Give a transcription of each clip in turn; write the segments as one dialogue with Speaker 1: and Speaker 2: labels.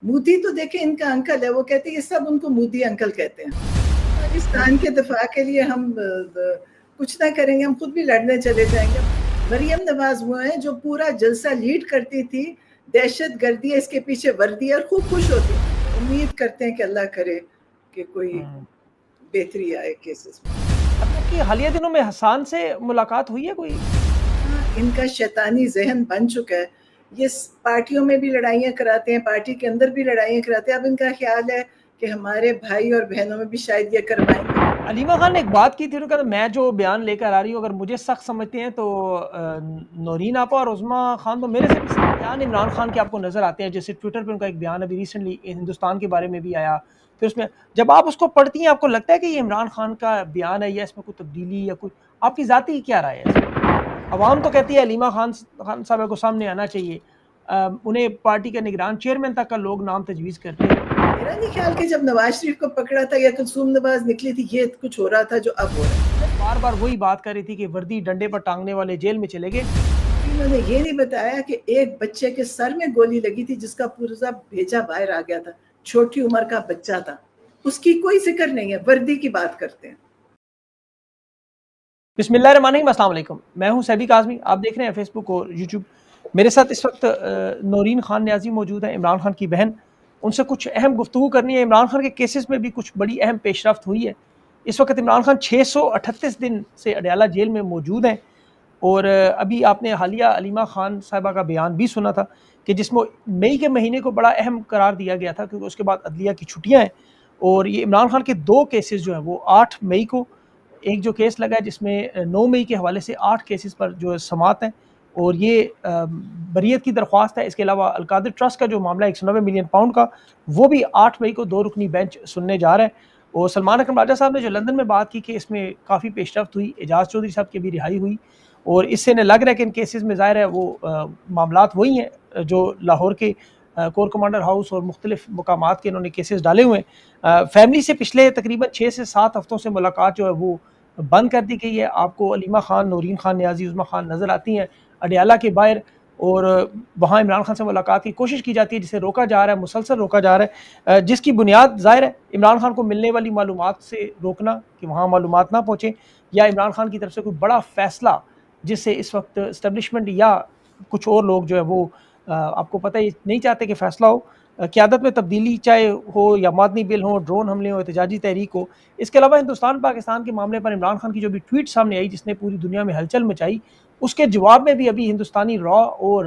Speaker 1: مودی تو دیکھیں ان کا انکل ہے، وہ کہتے ہیں یہ سب ان کو مودی انکل کہتے ہیں. پاکستان کے دفاع کے لیے ہم کچھ نہ کریں گے، ہم خود بھی لڑنے چلے جائیں گے. مریم نواز وہ ہیں جو پورا جلسہ لیڈ کرتی تھی، دہشت گردی ہے اس کے پیچھے وردی ہے، اور خوب خوش ہوتی ہیں. امید کرتے ہیں کہ اللہ کرے کہ کوئی بہتری آئے کیسز میں.
Speaker 2: ابھی آپ کی حالیہ دنوں میں حسان سے ملاقات ہوئی ہے کوئی؟
Speaker 1: ان کا شیطانی ذہن بن چکا ہے. یہ پارٹیوں میں بھی لڑائیاں کراتے ہیں، پارٹی کے اندر بھی لڑائیاں کراتے ہیں. اب ان کا خیال ہے کہ ہمارے بھائی اور بہنوں میں بھی شاید یہ کروائیں گے.
Speaker 2: علیمہ خان نے ایک بات کی تھی، انہوں نے کہا میں جو بیان لے کر آ رہی ہوں اگر مجھے سخت سمجھتے ہیں تو نورین آپا اور عظمیٰ خان تو میرے سے بھی سخت بیان عمران خان کے آپ کو نظر آتے ہیں. جیسے ٹویٹر پہ ان کا ایک بیان ابھی ریسنٹلی ہندوستان کے بارے میں بھی آیا، پھر اس میں جب آپ اس کو پڑھتی ہیں آپ کو لگتا ہے کہ یہ عمران خان کا بیان ہے یا اس میں کوئی تبدیلی یا کوئی آپ کی ذاتی کیا رائے ہے؟ عوام تو کہتی ہے علیمہ خان صاحبہ کو سامنے آنا چاہیے، انہیں پارٹی کے نگران چیئرمین تک کا لوگ نام تجویز کرتے ہیں.
Speaker 1: میرا نہیں خیال کہ جب نواز شریف کو پکڑا تھا یا کلثوم نواز نکلی تھی یہ کچھ ہو رہا تھا جو اب ہو رہا ہے.
Speaker 2: بار بار وہی بات کر رہی تھی کہ وردی ڈنڈے پر ٹانگنے والے جیل میں چلے گئے.
Speaker 1: انہوں نے یہ نہیں بتایا کہ ایک بچے کے سر میں گولی لگی تھی جس کا پورزا بھیجا باہر آ گیا تھا، چھوٹی عمر کا بچہ تھا، اس کی کوئی ذکر نہیں ہے، وردی کی بات کرتے ہیں.
Speaker 2: بسم اللہ الرحمن الرحیم. السلام علیکم، میں ہوں سیبی کاظمی، آپ دیکھ رہے ہیں فیس بک اور یوٹیوب. میرے ساتھ اس وقت نورین خان نیازی موجود ہیں، عمران خان کی بہن. ان سے کچھ اہم گفتگو کرنی ہے. عمران خان کے کیسز میں بھی کچھ بڑی اہم پیش رفت ہوئی ہے. اس وقت عمران خان 638 دن سے اڈیالہ جیل میں موجود ہیں، اور ابھی آپ نے حالیہ علیمہ خان صاحبہ کا بیان بھی سنا تھا کہ جس میں مئی کے مہینے کو بڑا اہم قرار دیا گیا تھا کیونکہ اس کے بعد عدلیہ کی چھٹیاں ہیں. اور یہ عمران خان کے 2 کیسز جو ہیں وہ 8 مئی کو ایک جو کیس لگا ہے جس میں 9 مئی کے حوالے سے 8 کیسز پر جو سماعت ہیں، اور یہ بریت کی درخواست ہے. اس کے علاوہ القادر ٹرسٹ کا جو معاملہ 190 ملین پاؤنڈ کا، وہ بھی 8 مئی کو 2 رکنی بینچ سننے جا رہا ہے. اور سلمان اکرم راجہ صاحب نے جو لندن میں بات کی کہ اس میں کافی پیش رفت ہوئی، اعجاز چودھری صاحب کی بھی رہائی ہوئی، اور اس سے لگ رہا ہے کہ ان کیسز میں ظاہر ہے وہ معاملات وہی ہیں جو لاہور کے کور کمانڈر ہاؤس اور مختلف مقامات کے انہوں نے کیسز ڈالے ہوئے ہیں. فیملی سے پچھلے تقریباً 6 سے 7 ہفتوں سے ملاقات جو ہے وہ بند کر دی گئی ہے. آپ کو علیمہ خان، نورین خان نیازی، عظمیٰ خان نظر آتی ہیں اڈیالہ کے باہر، اور وہاں عمران خان سے ملاقات کی کوشش کی جاتی ہے جسے روکا جا رہا ہے، مسلسل روکا جا رہا ہے، جس کی بنیاد ظاہر ہے عمران خان کو ملنے والی معلومات سے روکنا کہ وہاں معلومات نہ پہنچیں، یا عمران خان کی طرف سے کوئی بڑا فیصلہ جس سے اس وقت اسٹیبلشمنٹ یا کچھ اور لوگ جو ہے وہ آپ کو پتہ ہی نہیں چاہتے کہ فیصلہ ہو. قیادت میں تبدیلی چاہے ہو یا مادنی بل ہو، ڈرون حملے ہو، احتجاجی تحریک ہو. اس کے علاوہ ہندوستان پاکستان کے معاملے پر عمران خان کی جو بھی ٹویٹ سامنے آئی جس نے پوری دنیا میں ہلچل مچائی، اس کے جواب میں بھی ابھی ہندوستانی را اور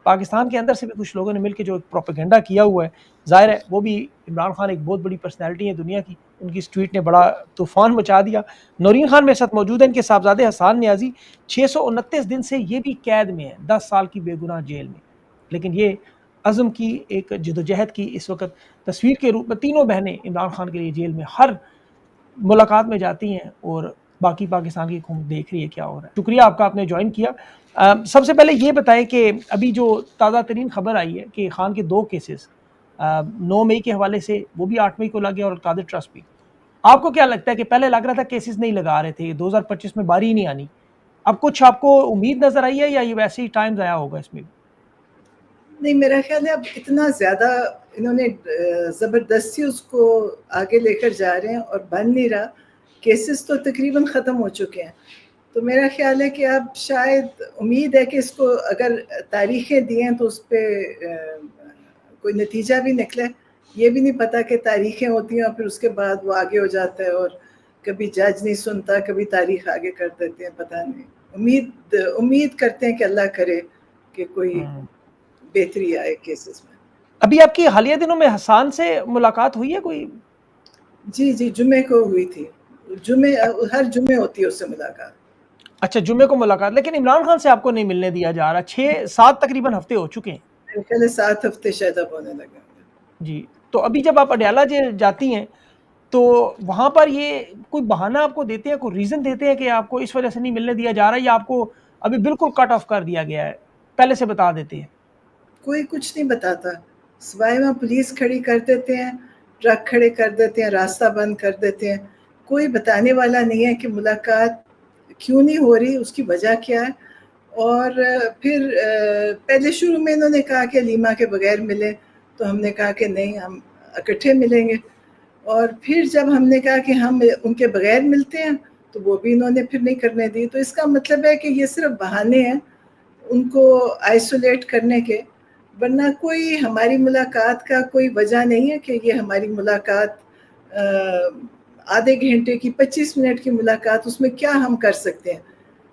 Speaker 2: پاکستان کے اندر سے بھی کچھ لوگوں نے مل کے جو پروپیگنڈا کیا ہوا ہے، ظاہر ہے وہ بھی عمران خان ایک بہت بڑی پرسنالٹی ہے دنیا کی، ان کی اس ٹویٹ نے بڑا طوفان مچا دیا. نورین خان میرے ساتھ موجود ہیں، ان کے صاحبزادے حسان نیازی 629 دن سے یہ بھی قید میں ہیں، 10 سال کی بے گناہ جیل میں، لیکن یہ عزم کی ایک جدوجہد کی اس وقت تصویر کے روپ میں تینوں بہنیں عمران خان کے لیے جیل میں ہر ملاقات میں جاتی ہیں، اور باقی پاکستان کی حکومت دیکھ رہی ہے کیا ہو رہا ہے. شکریہ آپ کا، آپ نے جوائن کیا. سب سے پہلے یہ بتائیں کہ ابھی جو تازہ ترین خبر آئی ہے کہ خان کے 2 کیسز 9 مئی کے حوالے سے وہ بھی 8 مئی کو لگے اور القادر ٹرسٹ بھی. آپ کو کیا لگتا ہے کہ پہلے لگ رہا تھا کیسز نہیں لگا رہے تھے، 2025 میں باری ہی نہیں آنی، اب کچھ آپ کو امید نظر آئی ہے یا یہ ویسے ہی ٹائم ضائع ہوگا اس میں؟
Speaker 1: نہیں، میرا خیال ہے اب اتنا زیادہ انہوں نے زبردستی اس کو آگے لے کر جا رہے ہیں اور بن نہیں رہا. کیسز تو تقریباً ختم ہو چکے ہیں، تو میرا خیال ہے کہ اب شاید امید ہے کہ اس کو اگر تاریخیں دی ہیں تو اس پہ کوئی نتیجہ بھی نکلے. یہ بھی نہیں پتا کہ تاریخیں ہوتی ہیں اور پھر اس کے بعد وہ آگے ہو جاتا ہے، اور کبھی جج نہیں سنتا، کبھی تاریخ آگے کر دیتے ہیں، پتہ نہیں. امید کرتے ہیں کہ اللہ کرے کہ کوئی بہتری آئے کیسز میں.
Speaker 2: ابھی آپ کی حالیہ دنوں میں حسان سے ملاقات ہوئی ہے کوئی؟
Speaker 1: جی جمعے کو ہوئی تھی، ہر جمعے ہوتی ہے اس سے ملاقات.
Speaker 2: اچھا، جمعے کو ملاقات، لیکن عمران خان سے آپ کو نہیں ملنے دیا جا رہا. 6-7 تقریباً ہفتے ہو چکے ہیں.
Speaker 1: میرے خیال ہے 7 ہفتے شاید اب ہونے لگے ہوں گے.
Speaker 2: جی، تو ابھی جب آپ اڈیالہ جیل جاتی ہیں تو وہاں پر یہ کوئی بہانہ آپ کو دیتے ہیں، کوئی ریزن دیتے ہیں کہ آپ کو اس وجہ سے نہیں ملنے دیا جا رہا، یا آپ کو ابھی بالکل کٹ آف کر دیا گیا ہے، پہلے سے بتا دیتے ہیں؟
Speaker 1: کوئی کچھ نہیں بتاتا، سوائے وہاں پولیس کھڑی کر دیتے ہیں، ٹرک کھڑے کر دیتے ہیں، راستہ بند کر دیتے ہیں. کوئی بتانے والا نہیں ہے کہ ملاقات کیوں نہیں ہو رہی، اس کی وجہ کیا ہے. اور پھر پہلے شروع میں انہوں نے کہا کہ علیمہ کے بغیر ملے، تو ہم نے کہا کہ نہیں ہم اکٹھے ملیں گے. اور پھر جب ہم نے کہا کہ ہم ان کے بغیر ملتے ہیں تو وہ بھی انہوں نے پھر نہیں کرنے دی. تو اس کا مطلب ہے کہ یہ صرف بہانے ہیں ان کو آئسولیٹ کرنے کے, ورنہ کوئی ہماری ملاقات کا کوئی وجہ نہیں ہے کہ یہ ہماری ملاقات آدھے گھنٹے کی 25 منٹ کی ملاقات, اس میں کیا ہم کر سکتے ہیں؟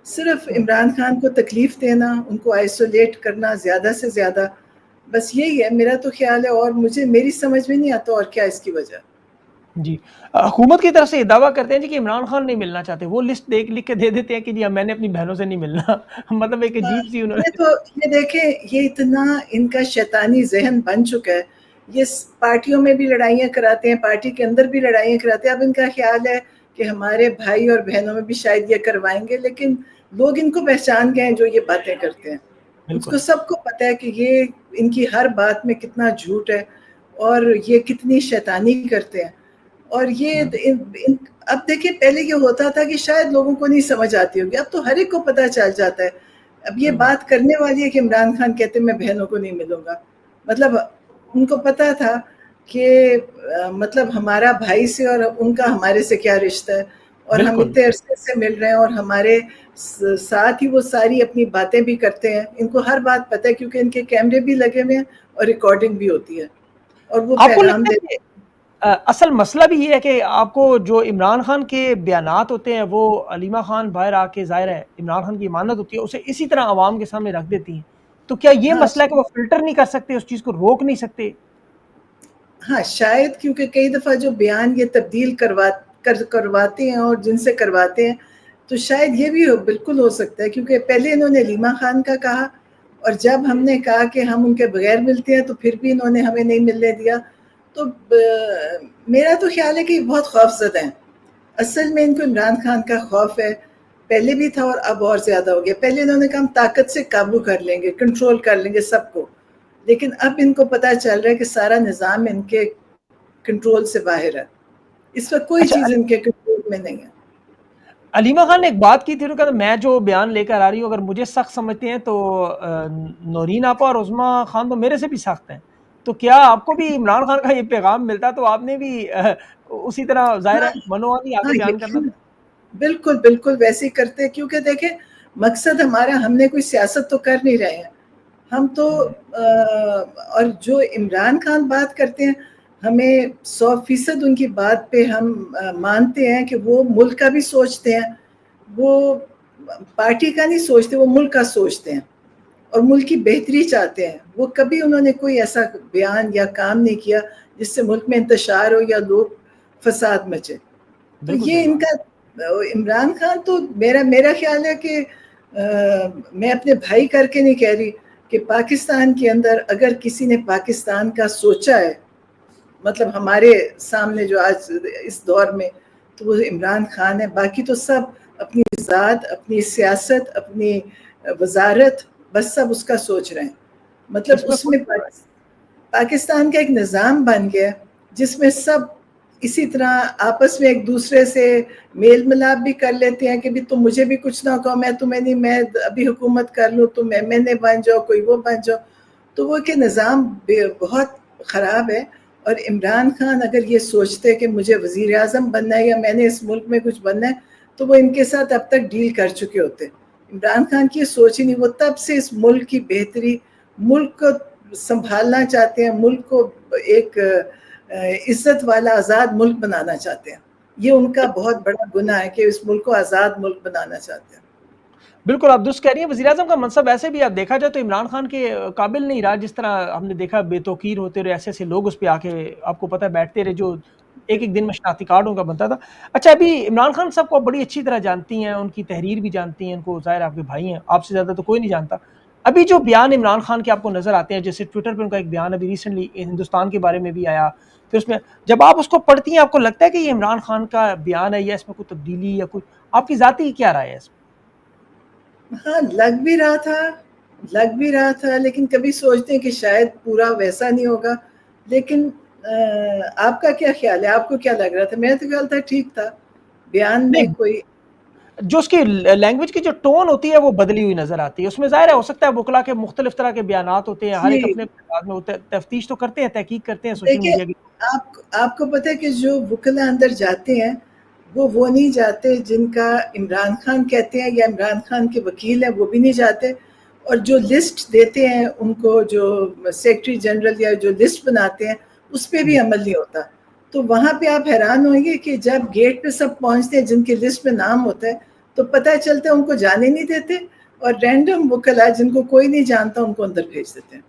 Speaker 1: صرف عمران خان کو تکلیف دینا, ان کو آئسولیٹ کرنا زیادہ سے زیادہ, بس یہی ہے میرا تو خیال ہے. اور میری سمجھ میں نہیں آتا اور کیا اس کی وجہ.
Speaker 2: جی, حکومت کی طرف سے یہ دعویٰ کرتے ہیں جی کہ عمران خان نہیں ملنا چاہتے, وہ لسٹ لکھ کے دے دیتے ہیں کہ جی میں نے اپنی بہنوں سے نہیں ملنا. مطلب ایک عجیب سی انہوں
Speaker 1: یہ
Speaker 2: نے.
Speaker 1: تو یہ دیکھیں یہ اتنا ان کا شیطانی ذہن بن چکا ہے, یہ پارٹیوں میں بھی لڑائیاں کراتے ہیں, پارٹی کے اندر بھی لڑائیاں کراتے ہیں. اب ان کا خیال ہے کہ ہمارے بھائی اور بہنوں میں بھی شاید یہ کروائیں گے, لیکن لوگ ان کو پہچان گئے ہیں جو یہ باتیں کرتے ہیں. اس کو
Speaker 2: بالکل
Speaker 1: سب کو پتہ ہے کہ یہ ان کی ہر بات میں کتنا جھوٹ ہے اور یہ کتنی شیطانی کرتے ہیں. اور یہ اب دیکھیں پہلے یہ ہوتا تھا کہ شاید لوگوں کو نہیں سمجھ آتی ہوگی, اب تو ہر ایک کو پتہ چل جاتا ہے. اب یہ بات کرنے والی ہے کہ عمران خان کہتے میں بہنوں کو نہیں ملوں گا, مطلب ان کو پتا تھا کہ مطلب ہمارا بھائی سے اور ان کا ہمارے سے کیا رشتہ ہے, اور ہم
Speaker 2: بالکل
Speaker 1: اتنے عرصے سے مل رہے ہیں اور ہمارے ساتھ ہی وہ ساری اپنی باتیں بھی کرتے ہیں. ان کو ہر بات پتہ ہے کیونکہ ان کے کیمرے بھی لگے ہوئے ہیں اور ریکارڈنگ بھی ہوتی ہے اور وہ
Speaker 2: آپ کو
Speaker 1: پیغام
Speaker 2: لگتا ہے
Speaker 1: دیتے
Speaker 2: کہ اصل مسئلہ بھی یہ ہے کہ آپ کو جو عمران خان کے بیانات ہوتے ہیں وہ علیمہ خان باہر آ کے ظاہر ہے عمران خان کی امانت ہوتی ہے اسے اسی طرح عوام کے سامنے رکھ دیتی ہیں, تو کیا یہ
Speaker 1: ہاں
Speaker 2: مسئلہ ہے کہ وہ فلٹر نہیں کر سکتے, اس چیز کو روک نہیں سکتے؟
Speaker 1: ہاں شاید, کیونکہ کئی دفعہ جو بیان یہ تبدیل کرواتے ہیں اور جن سے کرواتے ہیں تو شاید یہ بھی بالکل ہو سکتا ہے, کیونکہ پہلے انہوں نے علیمہ خان کا کہا اور جب ہم نے کہا کہ ہم ان کے بغیر ملتے ہیں تو پھر بھی انہوں نے ہمیں نہیں ملنے دیا. تو میرا تو خیال ہے کہ بہت خوف زدہ ہیں. اصل میں ان کو عمران خان کا خوف ہے, پہلے بھی تھا اور اب اور زیادہ ہو گیا. پہلے انہوں نے کہا ہم طاقت سے قابو کر لیں گے, کنٹرول کر لیں گے سب کو, لیکن اب ان کو پتہ چل رہا ہے کہ سارا نظام ان کے کنٹرول سے باہر ہے. اس وقت کوئی
Speaker 2: اچھا,
Speaker 1: چیز ان کے کنٹرول میں نہیں ہے.
Speaker 2: علیمہ خان نے ایک بات کی تھی, انہوں نے کہا میں جو بیان لے کر آ رہی ہوں اگر مجھے سخت سمجھتے ہیں تو نورین آپا اور عظمیٰ خان تو میرے سے بھی سخت ہیں, تو کیا آپ کو بھی عمران خان کا یہ پیغام ملتا تو آپ نے بھی اسی طرح ظاہر ہے
Speaker 1: ہاں
Speaker 2: منوانی آ
Speaker 1: ہاں
Speaker 2: کے بیان کرنا
Speaker 1: یقین
Speaker 2: تھا؟
Speaker 1: بالکل بالکل ویسے ہی کرتے, کیونکہ دیکھیں مقصد ہمارا, ہم نے کوئی سیاست تو کر نہیں رہے ہیں ہم تو, اور جو عمران خان بات کرتے ہیں ہمیں 100% ان کی بات پہ ہم مانتے ہیں کہ وہ ملک کا بھی سوچتے ہیں, وہ پارٹی کا نہیں سوچتے, وہ ملک کا سوچتے ہیں اور ملک کی بہتری چاہتے ہیں. وہ کبھی انہوں نے کوئی ایسا بیان یا کام نہیں کیا جس سے ملک میں انتشار ہو یا لوگ فساد مچے. تو
Speaker 2: بالکل
Speaker 1: یہ
Speaker 2: صحیح
Speaker 1: ان
Speaker 2: بات.
Speaker 1: کا عمران خان تو میرا خیال ہے کہ میں اپنے بھائی کر کے نہیں کہہ رہی کہ پاکستان کے اندر اگر کسی نے پاکستان کا سوچا ہے, مطلب ہمارے سامنے جو آج اس دور میں, تو وہ عمران خان ہے. باقی تو سب اپنی ذات, اپنی سیاست, اپنی وزارت, بس سب اس کا سوچ رہے ہیں. مطلب
Speaker 2: اس
Speaker 1: اس
Speaker 2: کوئی
Speaker 1: میں پاکستان کا ایک نظام بن گیا جس میں سب اسی طرح آپس میں ایک دوسرے سے میل ملاپ بھی کر لیتے ہیں کہ بھی تم مجھے بھی کچھ نہ کہو, میں تمہیں نہیں, میں ابھی حکومت کر لوں, تم ایم این اے بن جاؤ, کوئی وہ بن جاؤ. تو وہ کہ نظام بہت خراب ہے. اور عمران خان اگر یہ سوچتے کہ مجھے وزیر اعظم بننا ہے یا میں نے اس ملک میں کچھ بننا ہے تو وہ ان کے ساتھ اب تک ڈیل کر چکے ہوتے. عمران خان کی سوچ ہی نہیں, وہ تب سے اس ملک کی بہتری, ملک کو سنبھالنا چاہتے ہیں, ملک کو ایک عزت والا آزاد ملک بنانا چاہتے ہیں. یہ ان کا بہت بڑا گناہ ہے کہ اس ملک کو آزاد ملک بنانا چاہتے ہیں.
Speaker 2: بالکل آپ درست کہہ رہی ہیں. وزیر اعظم کا منصب ایسے بھی آپ دیکھا جائے تو عمران خان کے قابل نہیں رہا, جس طرح ہم نے دیکھا بے توقیر ہوتے رہے, ایسے ایسے لوگ اس پہ آ کے آپ کو پتہ ہے بیٹھتے رہے جو ایک ایک دن میں شناختی کارڈوں کا بنتا تھا. اچھا, ابھی عمران خان صاحب کو بڑی اچھی طرح جانتی ہیں, ان کی تحریر بھی جانتی ہیں, ان کو ظاہر آپ کے بھائی ہیں, آپ سے زیادہ تو کوئی نہیں جانتا. ابھی جو بیان عمران خان کے آپ کو نظر آتے ہیں, جیسے ٹویٹر پہ ان کا ایک بیان ابھی ریسنٹلی ہندوستان کے بارے میں بھی آیا, پھر اس میں جب آپ اس کو پڑھتی ہیں آپ کو لگتا ہے کہ یہ عمران خان کا بیان ہے یا اس میں کوئی تبدیلی یا کوئی, آپ کی ذاتی کیا رائے ہے اس میں؟
Speaker 1: ہاں لگ بھی رہا تھا لیکن کبھی سوچتے ہیں کہ شاید پورا ویسا نہیں ہوگا. لیکن آپ کا کیا خیال ہے, آپ کو کیا لگ رہا تھا؟ میرا تو خیال تھا ٹھیک تھا بیان میں
Speaker 2: نہیں,
Speaker 1: کوئی
Speaker 2: جو اس کی لینگویج کی جو ٹون ہوتی ہے وہ بدلی ہوئی نظر آتی ہے. اس میں ظاہر ہے ہو سکتا ہے وکلا کے مختلف طرح کے بیانات ہوتے ہیں, ہر ایک
Speaker 1: جی
Speaker 2: اپنے انداز میں ہوتے ہیں, تفتیش تو کرتے ہیں, تحقیق کرتے ہیں سوشل
Speaker 1: دیکھیں،
Speaker 2: میڈیا کی.
Speaker 1: آپ کو پتہ ہے کہ جو وکلا اندر جاتے ہیں وہ نہیں جاتے جن کا عمران خان کہتے ہیں یا عمران خان کے وکیل ہیں, وہ بھی نہیں جاتے. اور جو لسٹ دیتے ہیں ان کو, جو سیکرٹری جنرل یا جو لسٹ بناتے ہیں, اس پہ بھی عمل نہیں ہوتا. تو وہاں پہ آپ حیران ہوئیں گے کہ جب گیٹ پہ سب پہنچتے ہیں جن کے لسٹ میں نام ہوتا ہے تو پتہ چلتا ہے ان کو جانے نہیں دیتے, اور رینڈم وکلا جن کو کوئی نہیں جانتا ان کو اندر بھیج دیتے ہیں.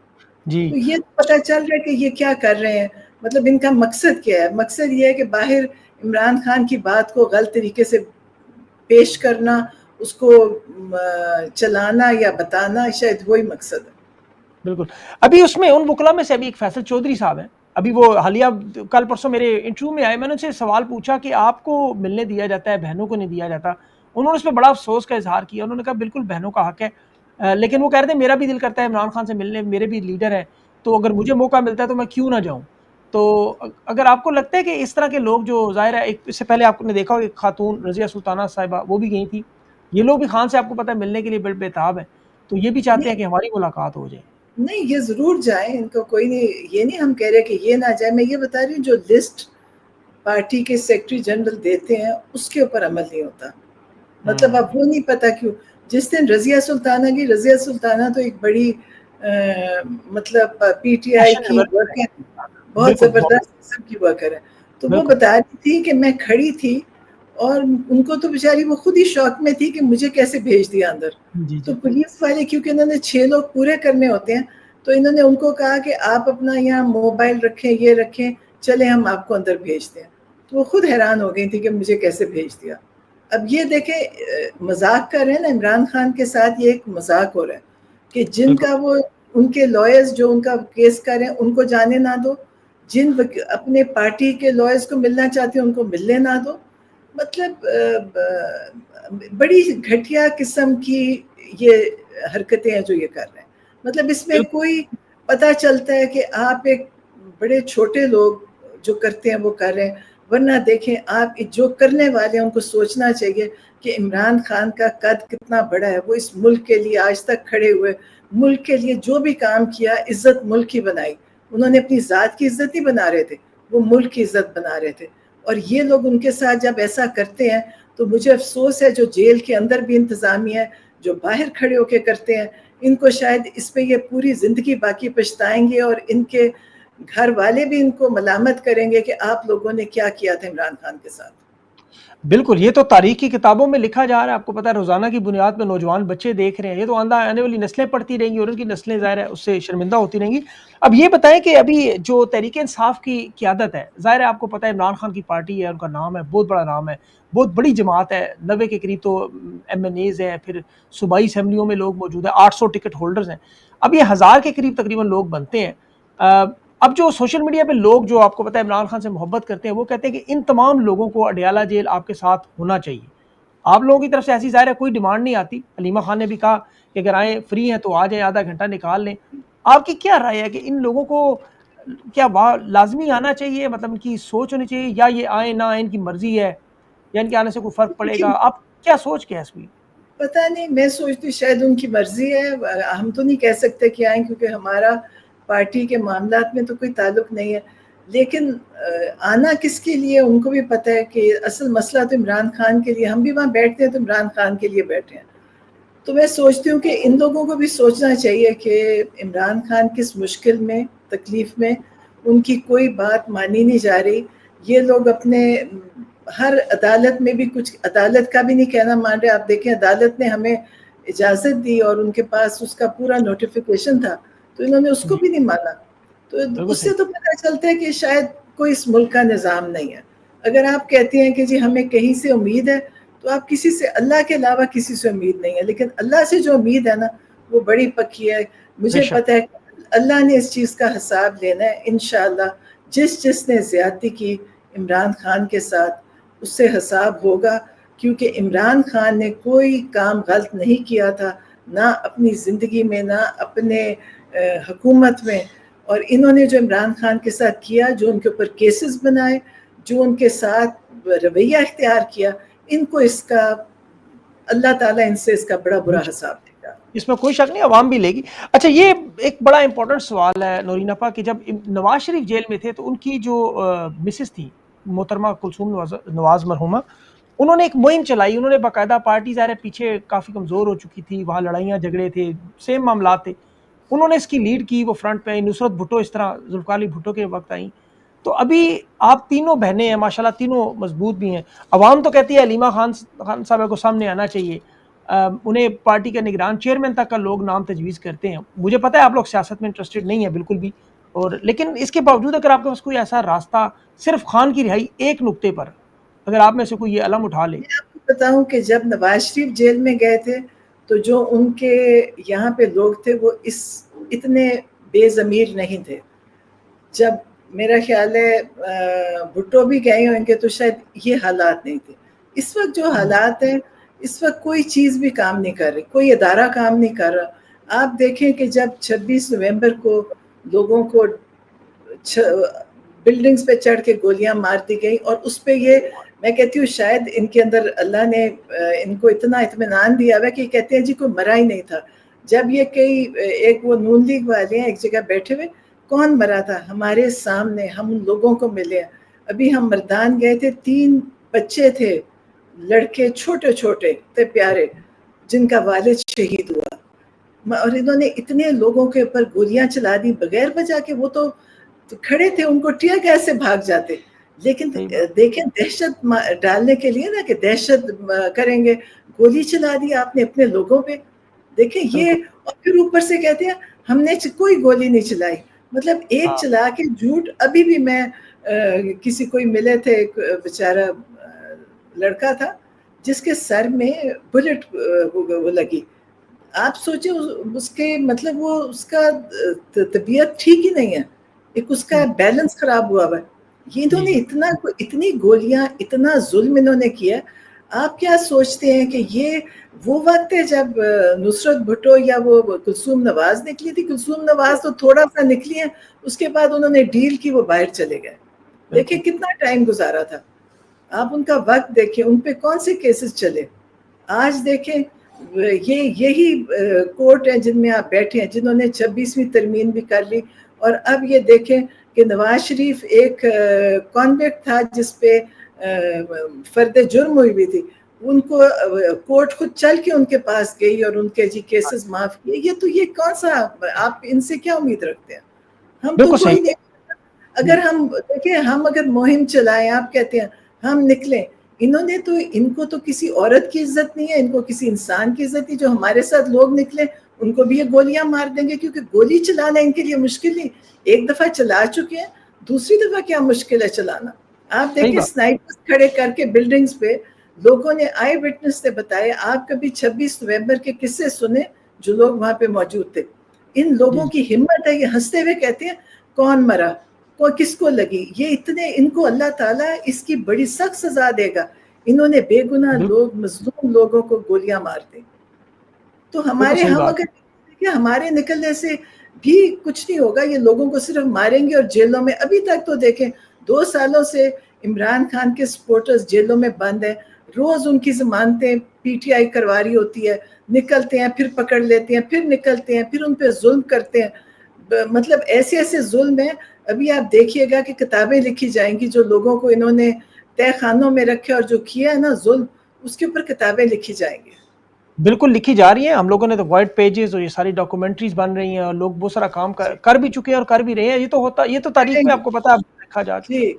Speaker 2: جی
Speaker 1: تو یہ پتہ چل رہا ہے کہ یہ کیا کر رہے ہیں, مطلب ان کا مقصد کیا ہے. مقصد یہ ہے کہ باہر عمران خان کی بات کو غلط طریقے سے پیش کرنا, اس کو چلانا یا بتانا, شاید وہی مقصد ہے.
Speaker 2: بالکل. ابھی اس میں ان وکلا میں سے ابھی ایک فیصل چودھری صاحب ہیں, ابھی وہ حالیہ کل پرسوں میرے انٹرویو میں آئے, میں نے ان سے سوال پوچھا کہ آپ کو ملنے دیا جاتا ہے, بہنوں کو نہیں دیا جاتا. انہوں نے اس پہ بڑا افسوس کا اظہار کیا. انہوں نے کہا بالکل بہنوں کا حق ہے, لیکن وہ کہہ رہے تھے میرا بھی دل کرتا ہے عمران خان سے ملنے, میرے بھی لیڈر ہیں, تو اگر مجھے موقع ملتا ہے تو میں کیوں نہ جاؤں. تو اگر آپ کو لگتا ہے کہ اس طرح کے لوگ جو ظاہر ہے, اس سے پہلے آپ نے دیکھا کہ خاتون رضیہ سلطانہ صاحبہ وہ بھی گئی تھی, یہ لوگ بھی خان سے آپ کو پتہ ہے ملنے کے لیے بے بےتاب ہیں, تو یہ بھی چاہتے ہیں کہ ہماری ملاقات ہو جائے.
Speaker 1: نہیں, یہ ضرور جائیں, ان کو کوئی نہیں, یہ نہیں ہم کہہ رہے کہ یہ نہ جائیں. میں یہ بتا رہی ہوں جو لسٹ پارٹی کے سیکرٹری جنرل دیتے ہیں اس کے اوپر عمل نہیں ہوتا. مطلب اب وہ نہیں پتا کیوں. جس دن رضیہ سلطانہ کی, رضیہ سلطانہ تو ایک بڑی مطلب پی ٹی آئی کی ورکر, بہت
Speaker 2: بالکل
Speaker 1: زبردست قسم کی ورکر ہے. تو وہ
Speaker 2: بالکل
Speaker 1: بتا رہی تھی کہ میں کھڑی تھی اور ان کو تو بیچاری وہ خود ہی شوق میں تھی کہ مجھے کیسے بھیج دیا اندر.
Speaker 2: جی
Speaker 1: تو
Speaker 2: جی
Speaker 1: پولیس والے, کیونکہ انہوں نے 6 لوگ پورے کرنے ہوتے ہیں, تو انہوں نے ان کو کہا کہ آپ اپنا یہاں موبائل رکھیں, یہ رکھیں, چلے ہم آپ کو اندر بھیجتے ہیں. تو وہ خود حیران ہو گئی تھی کہ مجھے کیسے بھیج دیا. اب یہ دیکھیں مذاق کر رہے ہیں نا عمران خان کے ساتھ, یہ ایک مذاق ہو رہا ہے کہ جن
Speaker 2: بالکل
Speaker 1: کا وہ ان کے لائرز جو ان کا کیس کر رہے ہیں ان کو جانے نہ دو, جن اپنے پارٹی کے لائرز کو ملنا چاہتے ہیں ان کو ملنے نہ دو. مطلب بڑی گھٹیا قسم کی یہ حرکتیں ہیں جو یہ کر رہے ہیں. مطلب اس میں
Speaker 2: بالکل
Speaker 1: کوئی پتہ چلتا ہے کہ آپ ایک بڑے چھوٹے لوگ جو کرتے ہیں وہ کر رہے ہیں. ورنہ دیکھیں آپ جو کرنے والے ہیں ان کو سوچنا چاہیے کہ عمران خان کا قد کتنا بڑا ہے. وہ اس ملک کے لیے آج تک کھڑے ہوئے, ملک کے لیے جو بھی کام کیا, عزت ملک کی بنائی. انہوں نے اپنی ذات کی عزت نہیں بنا رہے تھے, وہ ملک کی عزت بنا رہے تھے. اور یہ لوگ ان کے ساتھ جب ایسا کرتے ہیں تو مجھے افسوس ہے جو جیل کے اندر بھی انتظامیہ ہے, جو باہر کھڑے ہو کے کرتے ہیں, ان کو شاید اس پہ یہ پوری زندگی باقی پچھتائیں گے, اور ان کے گھر والے بھی ان کو ملامت کریں گے کہ آپ لوگوں نے کیا کیا تھا عمران خان کے ساتھ.
Speaker 2: بالکل, یہ تو تاریخ کی کتابوں میں لکھا جا رہا ہے. آپ کو پتہ ہے روزانہ کی بنیاد پہ نوجوان بچے دیکھ رہے ہیں, یہ تو آنے والی نسلیں پڑھتی رہیں گی اور ان کی نسلیں ظاہر ہے اس سے شرمندہ ہوتی رہیں گی. اب یہ بتائیں کہ ابھی جو تحریک انصاف کی قیادت ہے, ظاہر ہے آپ کو پتہ ہے عمران خان کی پارٹی ہے, ان کا نام ہے, بہت بڑا نام ہے, بہت بڑی جماعت ہے, 90 کے قریب تو ایم این ایز ہیں, پھر صوبائی اسمبلیوں میں لوگ موجود ہیں, 800 ٹکٹ ہولڈرز ہیں, اب یہ 1000 کے قریب تقریباً لوگ بنتے ہیں. اب جو سوشل میڈیا پہ لوگ جو آپ کو پتہ ہے عمران خان سے محبت کرتے ہیں, وہ کہتے ہیں کہ ان تمام لوگوں کو اڈیالہ جیل آپ کے ساتھ ہونا چاہیے. آپ لوگوں کی طرف سے ایسی ظاہر ہے کوئی ڈیمانڈ نہیں آتی. حلیمہ خان نے بھی کہا کہ اگر آئیں فری ہیں تو آ جائیں, آدھا گھنٹہ نکال لیں. آپ کی کیا رائے ہے کہ ان لوگوں کو کیا لازمی آنا چاہیے, مطلب ان کی سوچ ہونی چاہیے, یا یہ آئیں نہ آئیں ان کی مرضی ہے, یا ان کے آنے سے کوئی فرق پڑے گا؟ آپ کیا سوچ کے اس میں؟
Speaker 1: پتہ نہیں, میں سوچتی شاید ان کی مرضی ہے. ہم تو نہیں کہہ سکتے کہ آئیں, کیونکہ ہمارا پارٹی کے معاملات میں تو کوئی تعلق نہیں ہے. لیکن آنا کس کے لیے ان کو بھی پتہ ہے کہ اصل مسئلہ تو عمران خان کے لیے. ہم بھی وہاں بیٹھتے ہیں تو عمران خان کے لیے بیٹھے ہیں. تو میں سوچتی ہوں کہ ان لوگوں کو بھی سوچنا چاہیے کہ عمران خان کس مشکل میں, تکلیف میں, ان کی کوئی بات مانی نہیں جا رہی. یہ لوگ اپنے ہر عدالت میں بھی کچھ, عدالت کا بھی نہیں کہنا مان رہے. آپ دیکھیں عدالت نے ہمیں اجازت دی اور ان کے پاس اس کا پورا نوٹیفیکیشن تھا, تو انہوں نے اس کو بھی نہیں مانا. تو
Speaker 2: بالکل
Speaker 1: اس
Speaker 2: صحیح.
Speaker 1: سے تو پتہ چلتا ہے کہ شاید کوئی اس ملک کا نظام نہیں ہے. اگر آپ کہتے ہیں کہ جی ہمیں کہیں سے امید ہے, تو آپ کسی سے, اللہ کے علاوہ کسی سے امید نہیں ہے. لیکن اللہ سے جو امید ہے نا وہ بڑی پکی ہے.
Speaker 2: بے
Speaker 1: مجھے
Speaker 2: شک.
Speaker 1: پتہ ہے اللہ نے اس چیز کا حساب لینا ہے انشاءاللہ. جس نے زیادتی کی عمران خان کے ساتھ, اس سے حساب ہوگا. کیونکہ عمران خان نے کوئی کام غلط نہیں کیا تھا, نہ اپنی زندگی میں, نہ اپنے حکومت میں. اور انہوں نے جو عمران خان کے ساتھ کیا, جو ان کے اوپر کیسز بنائے, جو ان کے ساتھ رویہ اختیار کیا, ان کو اس کا اللہ تعالیٰ ان سے اس کا بڑا برا حساب دے گا.
Speaker 2: اس میں کوئی شک نہیں, عوام بھی لے گی. اچھا یہ ایک بڑا امپورٹنٹ سوال ہے نورین اپا کہ جب نواز شریف جیل میں تھے تو ان کی جو مسز تھی محترمہ کلثوم نواز مرحومہ, انہوں نے ایک مہم چلائی, انہوں نے باقاعدہ پارٹی ظاہر ہے پیچھے کافی کمزور ہو چکی تھی, وہاں لڑائیاں جھگڑے تھے, سیم معاملات تھے, انہوں نے اس کی لیڈ کی, وہ فرنٹ پہ آئی, نصرت بھٹو اس طرح ذوالفقار علی بھٹو کے وقت آئیں. تو ابھی آپ تینوں بہنیں ہیں ماشاءاللہ, تینوں مضبوط بھی ہیں. عوام تو کہتی ہے علیمہ خان صاحبہ کو سامنے آنا چاہیے, انہیں پارٹی کے نگران چیئرمین تک کا لوگ نام تجویز کرتے ہیں. مجھے پتہ ہے آپ لوگ سیاست میں انٹرسٹڈ نہیں ہیں بالکل بھی, اور لیکن اس کے باوجود اگر آپ کے پاس کوئی ایسا راستہ صرف خان کی رہائی ایک نقطے پر, اگر آپ میں سے کوئی یہ علم اٹھا لے.
Speaker 1: میں آپ کو بتاؤں کہ جب نواز شریف جیل میں گئے تھے تو جو ان کے یہاں پہ لوگ تھے وہ اتنے بے ضمیر نہیں تھے. جب میرا خیال ہے بھٹو بھی گئے ہوں گے تو شاید یہ حالات نہیں تھے. اس وقت جو حالات ہیں, اس وقت کوئی چیز بھی کام نہیں کر رہی, کوئی ادارہ کام نہیں کر رہا. آپ دیکھیں کہ جب 26 نومبر کو لوگوں کو بلڈنگز پہ چڑھ کے گولیاں مار دی گئی, اور اس پہ یہ میں کہتی ہوں شاید ان کے اندر اللہ نے ان کو اتنا اطمینان دیا ہوا کہ یہ کہتے ہیں جی کوئی مرا ہی نہیں تھا. جب یہ ایک وہ نون لیگ والے ہیں ایک جگہ بیٹھے ہوئے, کون مرا تھا ہمارے سامنے, ہم ان لوگوں کو ملے ہیں. ابھی ہم مردان گئے تھے, 3 بچے تھے, لڑکے چھوٹے چھوٹے تھے پیارے, جن کا والد شہید ہوا, اور انہوں نے اتنے لوگوں کے اوپر گولیاں چلا دی بغیر وجہ کے. وہ تو کھڑے تھے, ان کو ٹیئر گیس سے بھاگ جاتے. لیکن دیکھیں دہشت ڈالنے کے لیے نا کہ دہشت کریں گے, گولی چلا دی آپ نے اپنے لوگوں پہ. دیکھیں یہ, اور پھر اوپر سے کہتے ہیں ہم نے کوئی گولی نہیں چلائی. مطلب ایک چلا کے جھوٹ. ابھی بھی میں کسی کوئی ملے تھے, ایک بیچارہ لڑکا تھا جس کے سر میں بلٹ وہ لگی. آپ سوچیں اس کے مطلب وہ اس کا طبیعت ٹھیک ہی نہیں ہے, ایک اس کا بیلنس خراب ہوا ہے. یہ انہوں نے اتنی گولیاں, اتنا ظلم انہوں نے کیا. آپ کیا سوچتے ہیں کہ یہ وہ وقت ہے جب نصرت بھٹو یا وہ کلثوم نواز نکلی تھی؟ کلثوم نواز تو تھوڑا سا نکلی ہیں, اس کے بعد انہوں نے ڈیل کی, وہ باہر چلے گئے. دیکھیں کتنا ٹائم گزارا تھا. آپ ان کا وقت دیکھیں, ان پہ کون سے کیسز چلے. آج دیکھیں یہی کورٹ ہیں جن میں آپ بیٹھے ہیں, جنہوں نے 26ویں ترمیم بھی کر لی. اور اب یہ دیکھیں کہ نواز شریف ایک کانویکٹ تھا جس پہ فرد جرم ہوئی بھی تھی, ان کو کورٹ خود چل کے ان کے پاس گئی اور ان کے کیسز معاف کیے. یہ کون سا, آپ ان سے کیا امید رکھتے ہیں؟ ہم تو کوئی نہیں. اگر ہم دیکھیں, ہم اگر مہم چلائیں, آپ کہتے ہیں ہم نکلیں, ان کو تو کسی عورت کی عزت نہیں ہے, ان کو کسی انسان کی عزت نہیں. جو ہمارے ساتھ لوگ نکلے ان کو بھی یہ گولیاں مار دیں گے, کیونکہ گولی چلانا ان کے لیے مشکل نہیں. ایک دفعہ چلا چکے ہیں, دوسری دفعہ کیا مشکل ہے چلانا. آپ دیکھیں سنائپرز کھڑے کر کے بلڈنگز پہ, لوگوں نے آئی وٹنس نے بتایا. آپ کبھی 26 نومبر کے قصے سنے جو لوگ وہاں پہ موجود تھے؟ ان لوگوں کی ہمت ہے, یہ ہنستے ہوئے کہتے ہیں کون مرا, کس کو لگی. یہ اتنے, ان کو اللہ تعالیٰ اس کی بڑی سخت سزا دے گا. انہوں نے بے گناہ لوگ, مظلوم لوگوں کو گولیاں مار دی. تو ہم اگر ہمارے نکلنے سے بھی کچھ نہیں ہوگا. یہ لوگوں کو صرف ماریں گے اور جیلوں میں. ابھی تک تو دیکھیں 2 سالوں سے عمران خان کے سپورٹرز جیلوں میں بند ہیں. روز ان کی ضمانتیں پی ٹی آئی کروا رہی ہوتی ہے, نکلتے ہیں پھر پکڑ لیتے ہیں, پھر نکلتے ہیں, پھر ان پہ ظلم کرتے ہیں. مطلب ایسے ظلم ہیں. ابھی آپ دیکھیے گا کہ کتابیں لکھی جائیں گی جو لوگوں کو انہوں نے تہہ خانوں میں رکھے اور جو کیا ہے نا ظلم, اس کے اوپر کتابیں لکھی جائیں گی.
Speaker 2: بالکل لکھی جا رہی ہیں. ہم لوگوں نے تو وائٹ پیجز اور یہ ساری ڈاکومنٹریز بن رہی ہیں, اور لوگ بہت سارا کام کر بھی چکے ہیں اور کر بھی رہے ہیں. یہ تو تاریخ میں آپ کو پتا ہے دیکھا جا چکا ہے.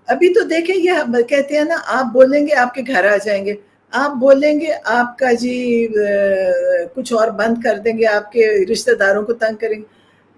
Speaker 1: ابھی تو دیکھیں, یہ کہتے ہیں نا آپ بولیں گے آپ کے گھر آ جائیں گے, آپ بولیں گے آپ کا جی کچھ اور بند کر دیں گے, آپ کے رشتہ داروں کو تنگ کریں گے.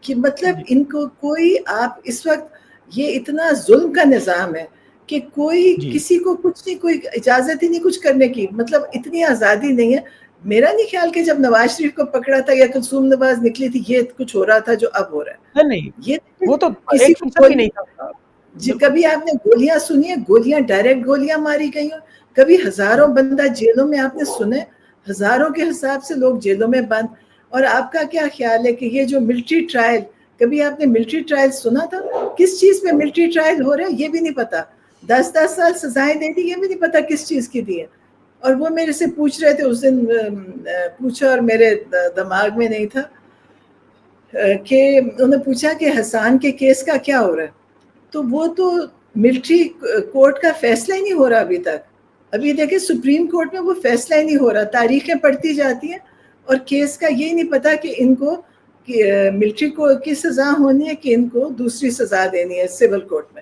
Speaker 1: کہ مطلب ان کو کوئی, آپ اس وقت یہ اتنا ظلم کا نظام ہے کہ کوئی کسی کو کچھ نہیں, کوئی اجازت ہی نہیں کچھ کرنے کی. مطلب اتنی آزادی نہیں ہے. میرا نہیں خیال کہ جب نواز شریف کو پکڑا تھا یا کلثوم نواز نکلی تھی یہ کچھ ہو رہا تھا جو اب ہو رہا ہے.
Speaker 2: نہیں,
Speaker 1: یہ
Speaker 2: وہ تو
Speaker 1: کسی کو
Speaker 2: 1% بھی نہیں تھا.
Speaker 1: جی کبھی آپ نے گولیاں سنی ہیں, گولیاں ڈائریکٹ گولیاں ماری گئی ہوں؟ کبھی ہزاروں بندہ جیلوں میں آپ نے سنے؟ ہزاروں کے حساب سے لوگ جیلوں میں بند. اور آپ کا کیا خیال ہے کہ یہ جو ملٹری ٹرائل, کبھی آپ نے ملٹری ٹرائل سنا تھا؟ کس چیز پہ ملٹری ٹرائل ہو رہا ہے یہ بھی نہیں پتا. 10 سال سزائیں دے دی, یہ بھی نہیں پتا کس چیز کی دی ہے. اور وہ میرے سے پوچھ رہے تھے اس دن، پوچھا اور میرے دماغ میں نہیں تھا، کہ انہوں نے پوچھا کہ حسان کے کیس کا کیا ہو رہا ہے. تو وہ تو ملٹری کورٹ کا فیصلہ ہی نہیں ہو رہا ابھی تک. ابھی دیکھیں سپریم کورٹ میں وہ فیصلہ ہی نہیں ہو رہا، تاریخیں پڑھتی جاتی ہیں اور کیس کا یہ نہیں پتا کہ ان کو ملٹری کو کی سزا ہونی ہے کہ ان کو دوسری سزا دینی ہے سول کورٹ میں.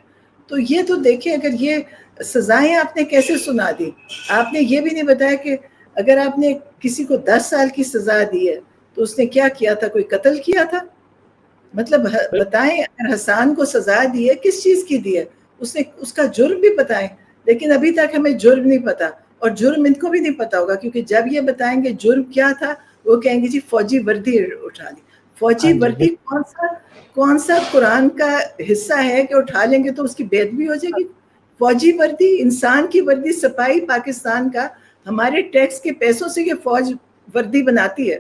Speaker 1: تو یہ تو دیکھیں اگر یہ سزائیں آپ نے کیسے سنا دی. آپ نے یہ بھی نہیں بتایا کہ اگر آپ نے کسی کو 10 سال کی سزا دی ہے تو اس نے کیا کیا تھا، کوئی قتل کیا تھا؟ مطلب بتائیں، اگر حسان کو سزا دی ہے کس چیز کی دی ہے، اس نے اس کا جرم بھی بتائیں. لیکن ابھی تک ہمیں جرم نہیں پتا، اور جرم ان کو بھی نہیں پتا ہوگا، کیونکہ جب یہ بتائیں گے جرم کیا تھا وہ کہیں گے جی فوجی وردی اٹھا لی. فوجی وردی کون سا قرآن کا حصہ ہے کہ اٹھا لیں گے تو اس کی بے ادبی ہو جائے گی؟ فوجی وردی انسان کی وردی، سپاہی پاکستان کا ہمارے ٹیکس کے پیسوں سے یہ فوج وردی بناتی ہے،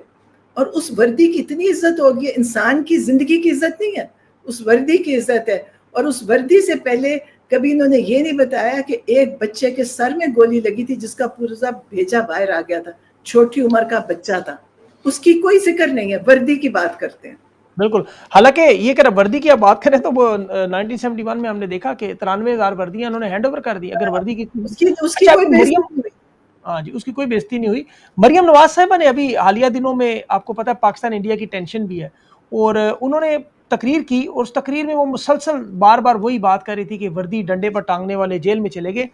Speaker 1: اور اس وردی کی اتنی عزت ہوگی. انسان کی زندگی کی عزت نہیں ہے، اس وردی کی عزت ہے. اور اس وردی سے پہلے کبھی انہوں نے یہ نہیں بتایا کہ ایک بچے کے سر میں گولی لگی تھی جس کا پورا بھیجا باہر آ گیا تھا، چھوٹی عمر کا بچہ تھا. اس کی کوئی ذکر نہیں ہے، وردی کی بات کرتے ہیں.
Speaker 2: بالکل. حالانکہ یہ اگر وردی کی آپ بات کریں تو وہ 1971 میں ہم نے دیکھا کہ 93,000 وردیاں انہوں نے ہینڈ اوور کر دی. اگر وردی کی
Speaker 1: اس کی
Speaker 2: اچھا
Speaker 1: کوئی بحث
Speaker 2: مریم،
Speaker 1: نہیں ہوئی.
Speaker 2: ہاں جی، اس کی کوئی بےزتی نہیں ہوئی. مریم نواز صاحبہ نے ابھی حالیہ دنوں میں، آپ کو پتہ ہے پاکستان انڈیا کی ٹینشن بھی ہے، اور انہوں نے تقریر کی، اور اس تقریر میں وہ مسلسل بار بار وہی بات کر رہی تھی کہ وردی ڈنڈے پر ٹانگنے والے جیل میں چلے گئے.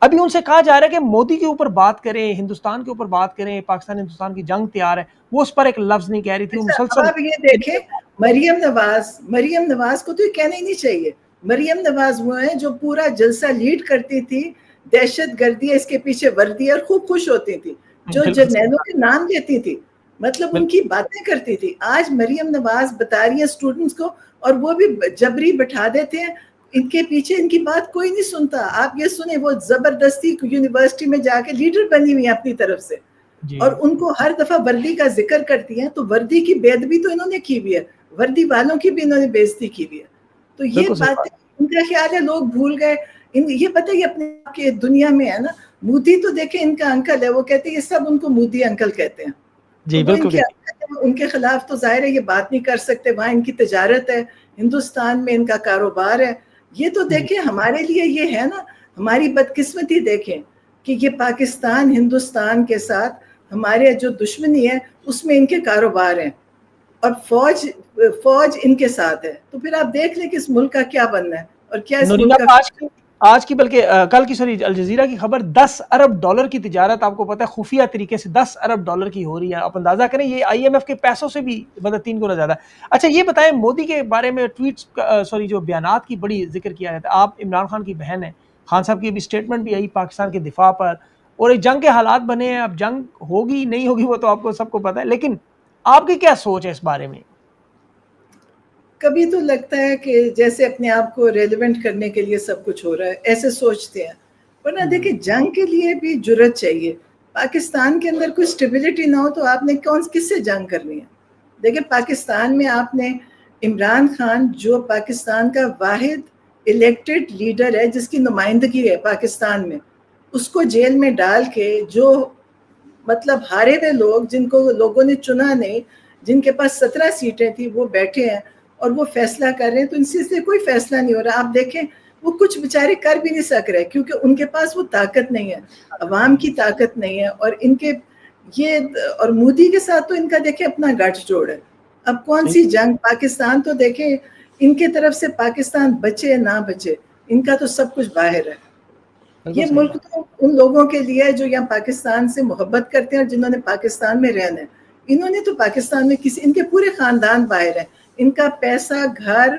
Speaker 2: ابھی ان سے کہا جا رہا ہے کہ مودی کے اوپر بات کریں، ہندوستان کے اوپر بات کریں، پاکستان ہندوستان کی جنگ تیار ہے، وہ اس پر ایک لفظ نہیں کہہ رہی تھی. وہ
Speaker 1: اچھا اب
Speaker 2: مسلسل
Speaker 1: آپ یہ دیکھیں، مریم نواز کو تو یہ کہنا ہی نہیں چاہیے. مریم نواز وہ ہیں جو پورا جلسہ لیڈ کرتی تھی، دہشت گردی ہے اس کے پیچھے وردی، اور خوب خوش ہوتی تھی، جو
Speaker 2: بالکل صحیح
Speaker 1: جرنیلوں
Speaker 2: بات،
Speaker 1: کے نام لیتی تھی، مطلب ان کی باتیں کرتی تھی. آج مریم نواز بتا رہی ہے اسٹوڈنٹس کو، اور وہ بھی جبری بٹھا دیتے ہیں. ان کے پیچھے ان کی بات کوئی نہیں سنتا. آپ یہ سنیں، وہ زبردستی یونیورسٹی میں جا کے لیڈر بنی ہوئی ہیں اپنی طرف سے،
Speaker 2: جی
Speaker 1: اور ان کو ہر دفعہ وردی کا ذکر کرتی ہیں. تو وردی کی بے ادبی تو انہوں نے کی ہوئی ہے، وردی والوں کی بھی انہوں نے بے عزتی کی ہوئی ہے. تو یہ
Speaker 2: بالکل صحیح بات.
Speaker 1: باتیں ان کا خیال ہے لوگ بھول گئے. یہ پتہ ہی اپنے آپ کی دنیا میں ہے نا. مودی تو دیکھیں ان کا انکل ہے، وہ کہتے ہیں یہ سب ان کو مودی انکل کہتے ہیں. تو
Speaker 2: جی
Speaker 1: وہ ان
Speaker 2: بالکل
Speaker 1: کے ان کے خلاف تو ظاہر ہے یہ بات نہیں کر سکتے. وہاں ان کی تجارت ہے، ہندوستان میں ان کا کاروبار ہے. یہ تو
Speaker 2: جی
Speaker 1: دیکھیں ہمارے لیے یہ ہے نا، ہماری بدقسمتی دیکھیں کہ یہ پاکستان ہندوستان کے ساتھ ہمارے جو دشمنی ہے اس میں ان کے کاروبار ہیں، اور فوج ان کے ساتھ ہے. تو پھر آپ دیکھ لیں کہ اس ملک کا کیا بننا ہے اور کیا اس
Speaker 2: نورین
Speaker 1: ملک کا
Speaker 2: آپ آج کی بلکہ کل کی الجزیرہ کی خبر، 10 ارب ڈالر کی تجارت آپ کو پتہ ہے خفیہ طریقے سے 10 ارب ڈالر کی ہو رہی ہے. آپ اندازہ کریں، یہ آئی ایم ایف کے پیسوں سے بھی مطلب 3 گنا زیادہ. اچھا یہ بتائیں، مودی کے بارے میں ٹویٹس جو بیانات کی بڑی ذکر کیا جاتا ہے. آپ عمران خان کی بہن ہیں، خان صاحب کی بھی اسٹیٹمنٹ بھی آئی پاکستان کے دفاع پر، اور ایک جنگ کے حالات بنے ہیں. اب جنگ ہوگی نہیں ہوگی وہ تو آپ کو سب کو پتہ ہے، لیکن آپ کی کیا سوچ ہے اس بارے میں؟
Speaker 1: کبھی تو لگتا ہے کہ جیسے اپنے آپ کو ریلیونٹ کرنے کے لیے سب کچھ ہو رہا ہے، ایسے سوچتے ہیں. ورنہ دیکھیں جنگ کے لیے بھی جرت چاہیے. پاکستان کے اندر کوئی سٹیبلٹی نہ ہو تو آپ نے کس سے جنگ کرنی ہے؟ دیکھیں پاکستان میں آپ نے عمران خان، جو پاکستان کا واحد الیکٹڈ لیڈر ہے جس کی نمائندگی ہے پاکستان میں، اس کو جیل میں ڈال کے، جو مطلب ہارے ہوئے لوگ جن کو لوگوں نے چنا نہیں، جن کے پاس 17 سیٹیں تھی، وہ بیٹھے ہیں اور وہ فیصلہ کر رہے ہیں. تو ان سے کوئی فیصلہ نہیں ہو رہا. آپ دیکھیں وہ کچھ بیچارے کر بھی نہیں سک رہے کیونکہ ان کے پاس وہ طاقت نہیں ہے، عوام کی طاقت نہیں ہے. اور ان کے اور مودی کے ساتھ تو ان کا دیکھیں اپنا گٹھ جوڑ ہے. اب کون سی جنگ؟ پاکستان تو دیکھیں ان کے طرف سے پاکستان بچے نہ بچے، ان کا تو سب کچھ باہر ہے.
Speaker 2: بالکل
Speaker 1: یہ
Speaker 2: صحیح
Speaker 1: ملک
Speaker 2: بات.
Speaker 1: تو ان لوگوں کے لیے ہے جو یہاں پاکستان سے محبت کرتے ہیں اور جنہوں نے پاکستان میں رہنا ہے. انہوں نے تو پاکستان میں ان کے پورے خاندان باہر ہیں، ان کا پیسہ، گھر،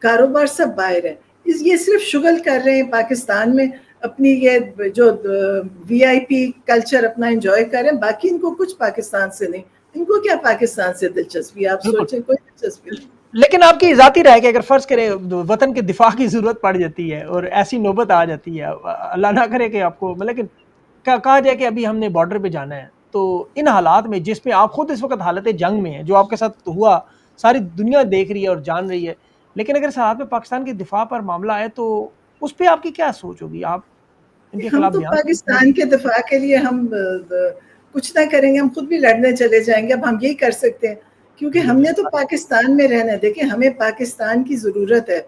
Speaker 1: کاروبار سب باہر ہے. یہ صرف شغل کر رہے ہیں پاکستان میں، اپنی یہ جو وی آئی پی کلچر اپنا انجوائے کر رہے ہیں. باقی ان کو کچھ پاکستان سے نہیں. ان کو کیا پاکستان سے دلچسپی؟ آپ
Speaker 2: بالکل.
Speaker 1: سوچیں، کوئی دلچسپی نہیں.
Speaker 2: لیکن آپ کی ذاتی رائے کہ اگر فرض کریں وطن کے دفاع کی ضرورت پڑ جاتی ہے اور ایسی نوبت آ جاتی ہے، اللہ نہ کرے کہ آپ کو، لیکن کہا جائے کہ ابھی ہم نے بارڈر پہ جانا ہے، تو ان حالات میں جس میں آپ خود اس وقت حالت جنگ میں ہیں، جو آپ کے ساتھ ہوا ساری دنیا دیکھ رہی ہے اور جان رہی ہے، لیکن اگر اس حالات میں پاکستان کے دفاع پر معاملہ آئے تو اس پہ آپ کی کیا سوچ ہوگی؟ آپ ان کے
Speaker 1: ہم
Speaker 2: خلاف
Speaker 1: تو
Speaker 2: بیان کرتے ہیں۔
Speaker 1: پاکستان کے دفاع کے لیے ہم کچھ نہ کریں گے، ہم خود بھی لڑنے چلے جائیں گے، اب ہم یہی کر سکتے ہیں کیونکہ ہم نے تو پاکستان میں رہنا ہے۔ دیکھیں ہمیں پاکستان کی ضرورت ہے،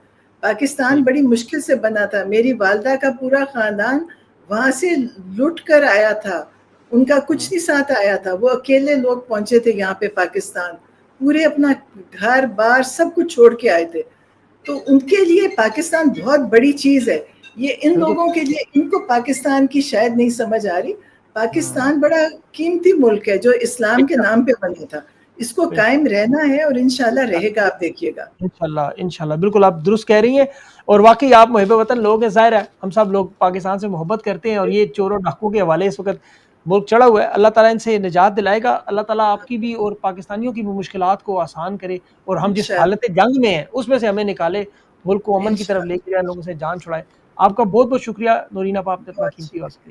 Speaker 1: پاکستان بڑی مشکل سے بنا تھا، میری والدہ کا پورا خاندان وہاں سے لٹ کر آیا تھا، ان کا کچھ نہیں ساتھ آیا تھا، وہ اکیلے لوگ پہنچے تھے یہاں پہ پاکستان، پورے اپنا گھر بار سب کچھ چھوڑ کے آئے تھے، تو ان کے لیے پاکستان بہت بڑی چیز ہے۔ یہ ان
Speaker 2: بالکل
Speaker 1: لوگوں کے لیے، ان کو پاکستان کی شاید نہیں سمجھ آ رہی، پاکستان بڑا قیمتی ملک ہے جو اسلام کے نام پہ بنا تھا، اس کو قائم رہنا ہے اور انشاءاللہ رہے گا، آپ دیکھیے گا۔
Speaker 2: انشاءاللہ بالکل آپ درست کہہ رہی ہیں، اور واقعی آپ محب وطن لوگ ہیں، ظاہر ہے ہم سب لوگ پاکستان سے محبت کرتے ہیں، اور یہ چور و ڈاکو کے حوالے اس وقت ملک چڑھا ہوا ہے، اللہ تعالیٰ ان سے نجات دلائے گا، اللہ تعالیٰ آپ کی بھی اور پاکستانیوں کی بھی مشکلات کو آسان کرے، اور ہم جس
Speaker 1: انشاءاللہ
Speaker 2: حالت جنگ میں ہیں اس میں سے ہمیں نکالے، ملک کو امن کی طرف
Speaker 1: انشاءاللہ
Speaker 2: لے کے جائے، لوگوں سے جان چھڑائے۔ آپ کا بہت بہت شکریہ نورین، آپ نے اپنا
Speaker 1: بہت
Speaker 2: قیمتی وقت دیا۔